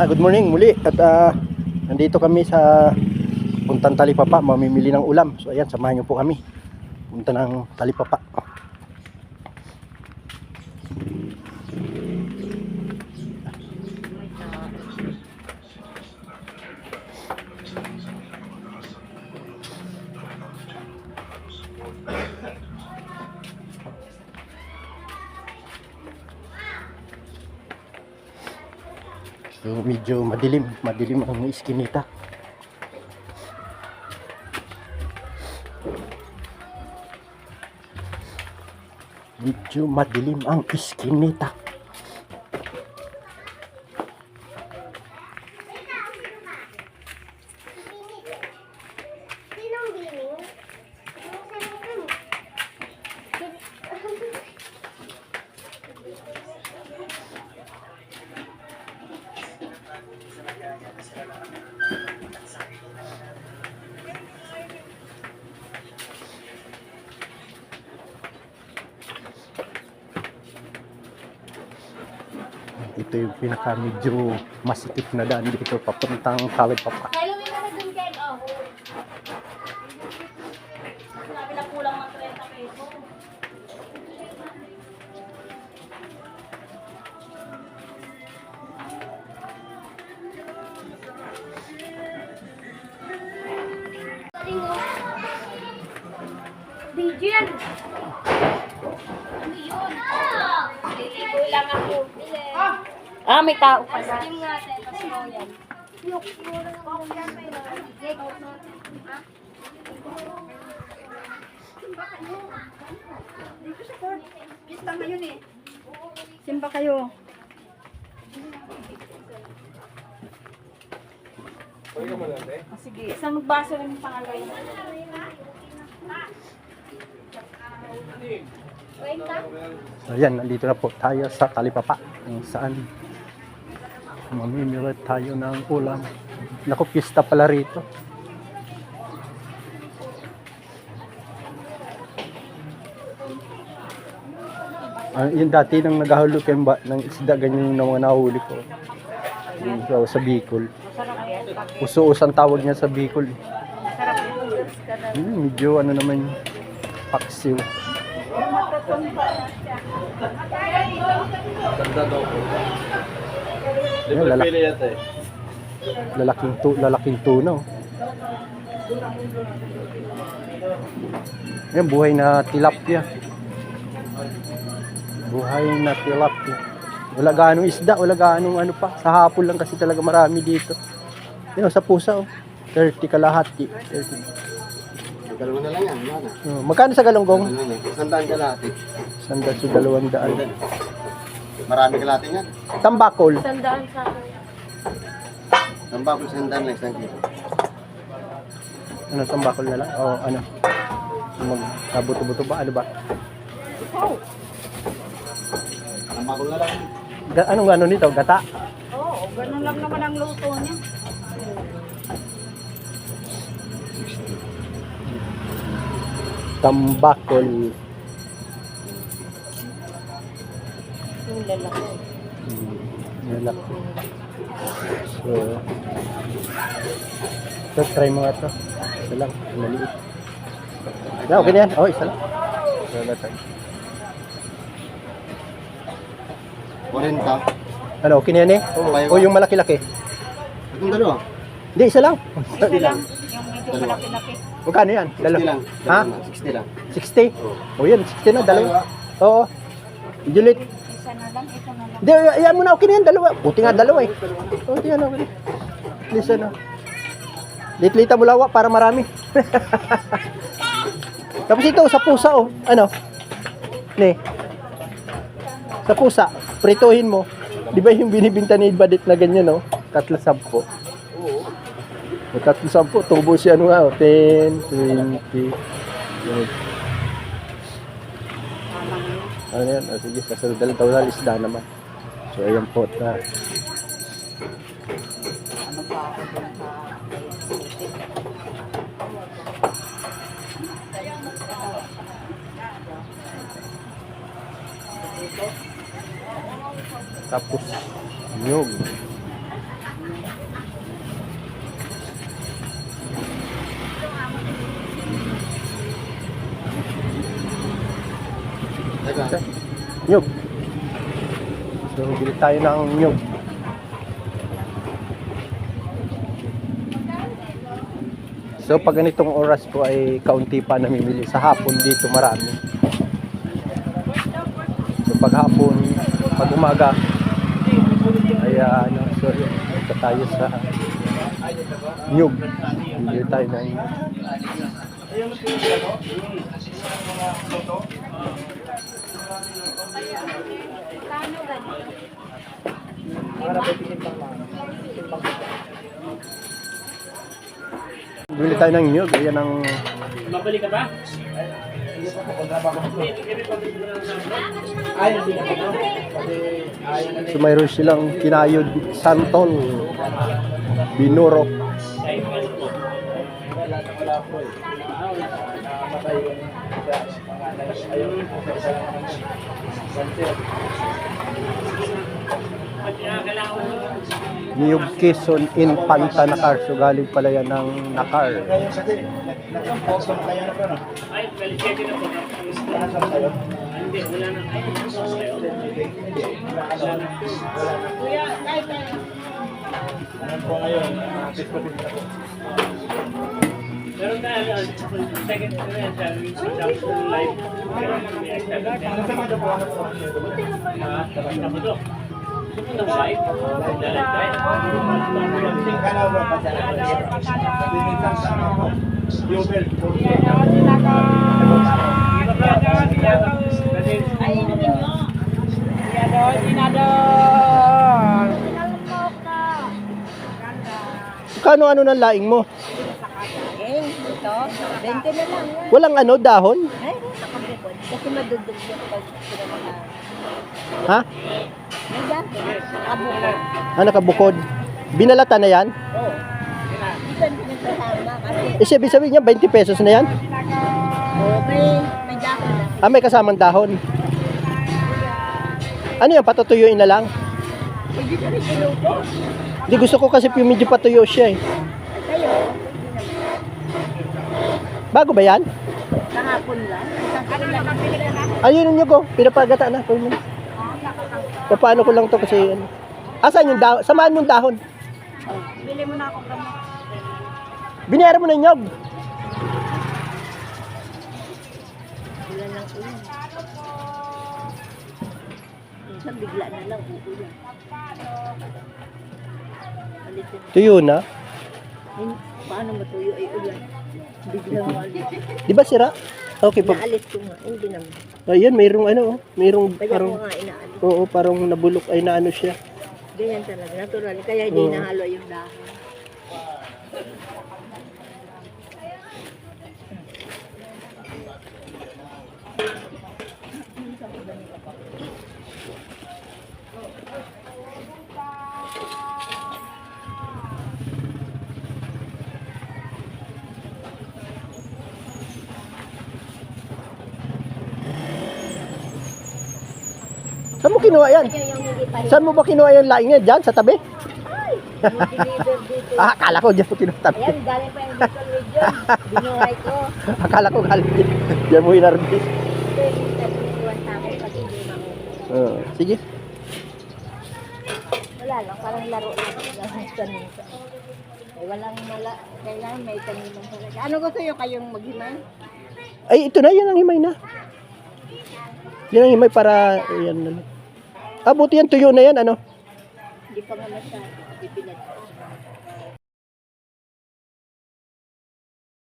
Good morning muli at nandito kami sa puntang Talipapa, mamimili ng ulam. So ayan, samahan niyo po kami. Punta ng Talipapa. So medyo madilim ang iskinita. Medyo madilim ang iskinita. Ito yung pinaka medyo masikip na daan dito papuntang Talipapa. Nailumin ka na dun, Ken. Oh. Sabi na kulang ng 30 peso. DJ yan. Ano yun? Liligo lang ako. May tao pa na. Steam nga, tapos mo yan. Pista ngayon eh. Simba kayo. Sige, isang baso lang yung pangalay. So ayan, nandito na po tayo sa Talipapa, kung saan mamimili tayo ng ulam. Naku, pista pala rito. Yung dati nang naghahulog ng isda, ganyan yung mga nahuli ko. Yung sa Bicol. Uso-us ang tawag niya sa Bicol. Medyo ano naman, paksiw. Ayan, lalaking tuna. Ayan, buhay na tilapia. Wala gaanong isda, wala gaanong ano pa. Sa hapon lang kasi talaga marami dito. Ayan, sa pusa, 30 kalahati. 30. Dalawa na lang yan, wala na. Magkano sa galonggong? 100 kalahati. 100 to 200. Marami kalahati yan. Tambakol. Sandaan sa akin. Ang bakul 100 lang, 1 kilo. Ano, tambakol na lang? O ano? Magkabuto-buto ba? Ano ba? Ang bakul na lang. Anong ano nito? Gata? Oo, ganun lang naman ang luto niya. Tambakol. Yung lalaki. Lalaki. So, ito, try mo nga ito. Isa lang, maliit. Okay na yan. Isa lang. Wala tayo. 40. Ano, okay na yan eh? O yung malaki-laki? Itong dalawa. Hindi, isa lang. Isa lang. Yung medyo malaki-laki. Magkano yan? 60 lang. Ha? 60 lang. 60? O yan, 60 na, dalawa. Oo. Julit. Isa na lang, ito na lang. Hindi, ayan mo na, okay na yan, dalawa. Buti nga dalawa eh. Buti nga na, okay. Lisa na. Litlita mo lawa para marami. Tapos ito, sa pusa oh. Ano? Ne. Sa pusa, prituhin mo. Di ba yung binibinta ni Badit na ganyan oh? 3-10. Oo. 3-10, tubo siya ano nga oh. 10, 20. Ano yan? Sige, sasunod na lang isda naman. So, ayan po. Ano pa ako dun sa Tapos nyug. Nyug. So, bili tayo ng nyug. So, pag ganitong oras po ay kaunti pa namimili. Sa hapon dito marami. So, pag hapon, pag umaga, ay ano, so, ito tayo sa nyug. Bili tayo ng nyug. Bili tayo ng nyug. Ayan ang... Mabalik ka ba? So, mayroon silang kinayod santol, binurok. Niyog Quezon Infanta Nakar. So, galing pala yan ng Nakar. Ay, balik na po. Hindi, wala na. Ay, kuya, kahit meron tayo, second live. Kano ano ng laing mo? Eh, ito, 20 na lang yan. Walang ano, dahon? Ay, nakabukod. Kasi madudog yung pag pinamahan. Ha? May dati, nakabukod. Ah, nakabukod. Binalata na yan? Oo. Hindi pa pinagkasama kasi Ibig sabihin niya, 20 pesos na yan? may dati na. Ah, may kasamang dahon. Ano yan, patutuyuin na lang? Hindi ka rin sinuko. Hindi, gusto ko kasi medyo patuyo siya eh. Kayo, Bago ba yan? kahapon lang. Ano nakapili ka na? Ayun nyo ko, pinapagata na. Paano ko lang to kasi ano. Asan yung dahon? Samahan mong dahon. Bili mo na ako gamot. Binayaran mo na yung nyog. Ulan lang ulan. Minsan bigla na lang uulan. Alitin. Tuyo na. Paano matuyo ay ulan? Biglang alit. Di ba sira? Okay pa. Naalit ko nga. Hindi naman. Ayan, mayroong ano, oh. Mayroong Kaya parang, ko nga inaalit. oo, parang nabulok ay naano siya. Ganyan talaga. Natural. Kaya hindi Oo. nahalo yung dahon. Saan mo kinuha yan? Kaya yung hindi pa Saan mo ba kinuha yung laing niya? Diyan, sa tabi? deliver dito. Ah, akala ko diyan mo tinatabi. Ayan, galing pa yung Bicol region. Binuhay ko. Akala ko galing diyan mo hinarbis. Ito yung tatiniwan sa akin pag hindi manguha. Sige. Wala lang, parang laro lang. Lang kanisa. Eh, walang mala. Kailangan may taniman talaga. Ano gusto nyo kayong maghimay? Ay, ito na, yan ang himay na. Yan ang himay para, yan na lang. Ah, buti yan, tuyo na yan, ano? Hindi pa nga masyado. Pipinat.